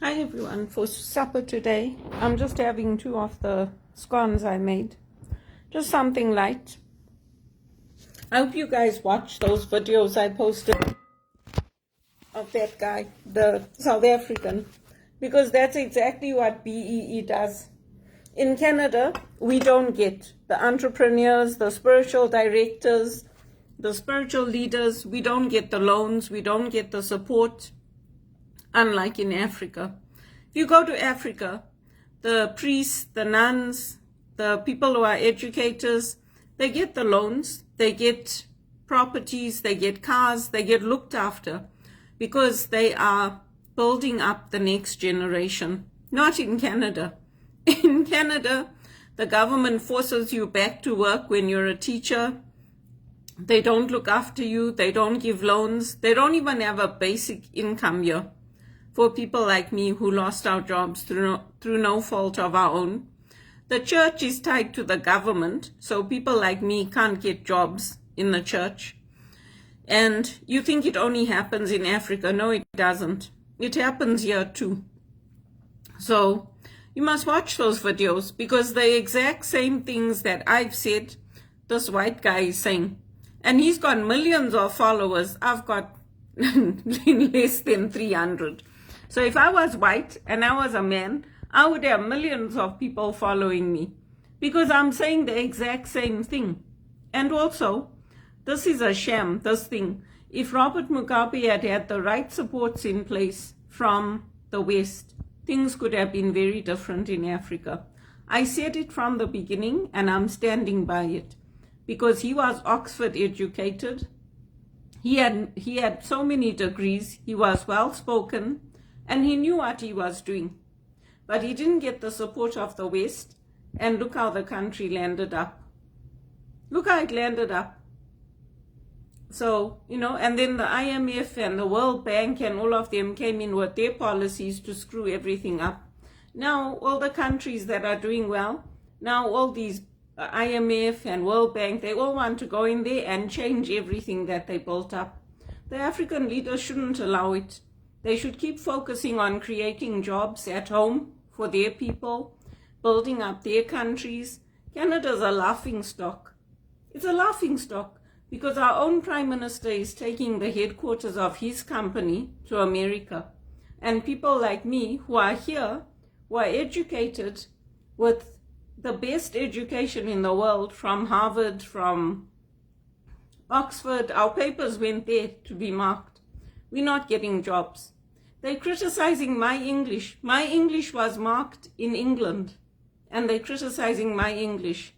Hi everyone, for supper today, I'm just having 2 of the scones I made. Just something light. I hope you guys watch those videos I posted of that guy, the South African, because that's exactly what BEE does. In Canada, we don't get the entrepreneurs, the spiritual directors, the spiritual leaders, we don't get the loans, we don't get the support, unlike in Africa. If you go to Africa, the priests, the nuns, the people who are educators, they get the loans, they get properties, they get cars, they get looked after because they are building up the next generation. Not in Canada. In Canada, the government forces you back to work when you're a teacher. They don't look after you, they don't give loans, they don't even have a basic income here. For people like me who lost our jobs through no fault of our own. The church is tied to the government, so people like me can't get jobs in the church. And you think it only happens in Africa. No, it doesn't. It happens here too. So you must watch those videos because the exact same things that I've said, this white guy is saying. And he's got millions of followers. I've got less than 300. So if I was white and I was a man, I would have millions of people following me because I'm saying the exact same thing. And also, this is a sham, this thing. If Robert Mugabe had had the right supports in place from the West, things could have been very different in Africa. I said it from the beginning and I'm standing by it because he was Oxford educated. He had so many degrees. He was well spoken. And he knew what he was doing. But he didn't get the support of the West. And look how the country landed up. Look how it landed up. So, and then the IMF and the World Bank and all of them came in with their policies to screw everything up. Now, all the countries that are doing well, now all these IMF and World Bank, they all want to go in there and change everything that they built up. The African leaders shouldn't allow it. They should keep focusing on creating jobs at home for their people, building up their countries. Canada's a laughing stock. It's a laughing stock because our own Prime Minister is taking the headquarters of his company to America. And people like me who are here, who are educated with the best education in the world from Harvard, from Oxford, our papers went there to be marked. We're not getting jobs. They're criticizing my English. My English was marked in England, and they're criticizing my English.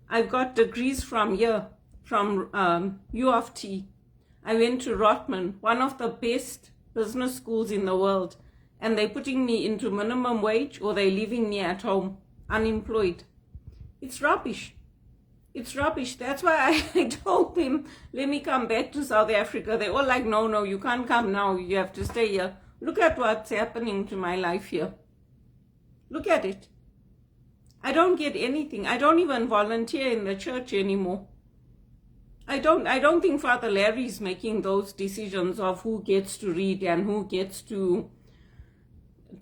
I've got degrees from here, from U of T. I went to Rotman, one of the best business schools in the world, and they're putting me into minimum wage or they're leaving me at home, unemployed. It's rubbish. It's rubbish. That's why I told them, let me come back to South Africa. They all like, no, you can't come now. You have to stay here. Look at what's happening to my life here. Look at it. I don't get anything. I don't even volunteer in the church anymore. I don't think Father Larry's making those decisions of who gets to read and who gets to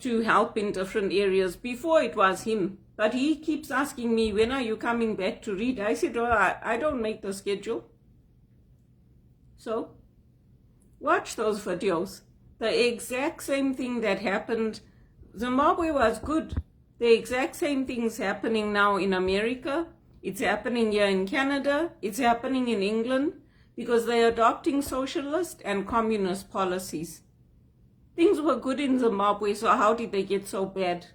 help in different areas. Before it was him. But he keeps asking me, when are you coming back to read? I said, I don't make the schedule. So, watch those videos. The exact same thing that happened. Zimbabwe was good. The exact same thing's happening now in America. It's happening here in Canada. It's happening in England because they're adopting socialist and communist policies. Things were good in Zimbabwe, so how did they get so bad?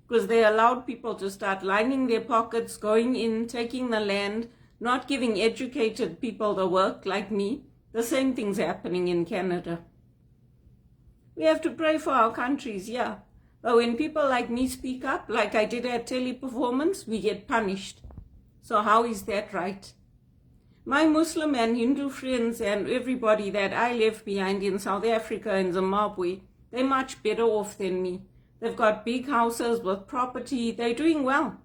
Because they allowed people to start lining their pockets, going in, taking the land, not giving educated people the work like me. The same thing's happening in Canada. We have to pray for our countries, yeah. But when people like me speak up, like I did at Teleperformance, we get punished. So how is that right? My Muslim and Hindu friends and everybody that I left behind in South Africa and Zimbabwe, they're much better off than me. They've got big houses with property. They're doing well.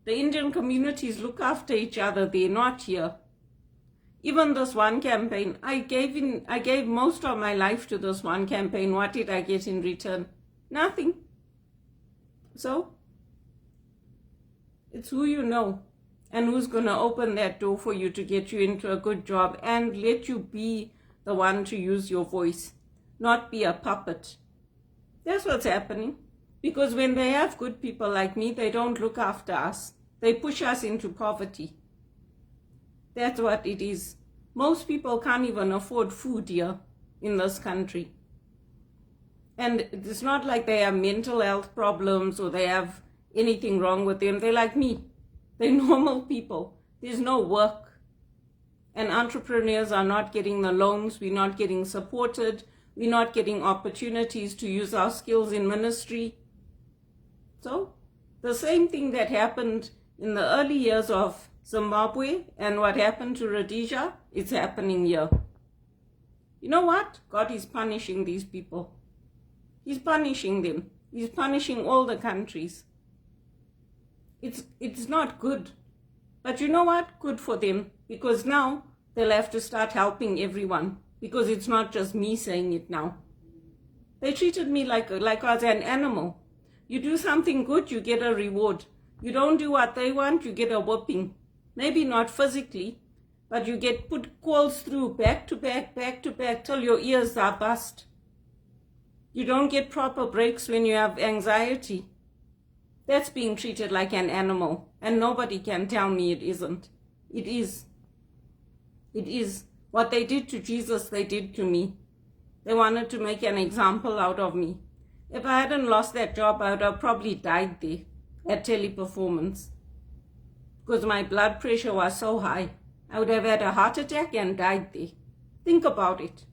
The Indian communities look after each other. They're not here. Even this one campaign, I gave most of my life to this one campaign. What did I get in return? Nothing. So, it's who you know and who's going to open that door for you to get you into a good job and let you be the one to use your voice, not be a puppet. That's what's happening. Because when they have good people like me, they don't look after us. They push us into poverty. That's what it is. Most people can't even afford food here in this country. And it's not like they have mental health problems or they have anything wrong with them. They're like me. They're normal people. There's no work. And entrepreneurs are not getting the loans. We're not getting supported. We're not getting opportunities to use our skills in ministry. So, the same thing that happened in the early years of Zimbabwe and what happened to Rhodesia, it's happening here. You know what? God is punishing these people. He's punishing them. He's punishing all the countries. It's not good. But you know what? Good for them. Because now they'll have to start helping everyone. Because it's not just me saying it now. They treated me like I was an animal. You do something good, you get a reward. You don't do what they want, you get a whooping. Maybe not physically, but you get put calls through back to back till your ears are bust. You don't get proper breaks when you have anxiety. That's being treated like an animal, and nobody can tell me it isn't. It is. It is. What they did to Jesus, they did to me. They wanted to make an example out of me. If I hadn't lost that job, I would have probably died there at Teleperformance. Because my blood pressure was so high. I would have had a heart attack and died there. Think about it.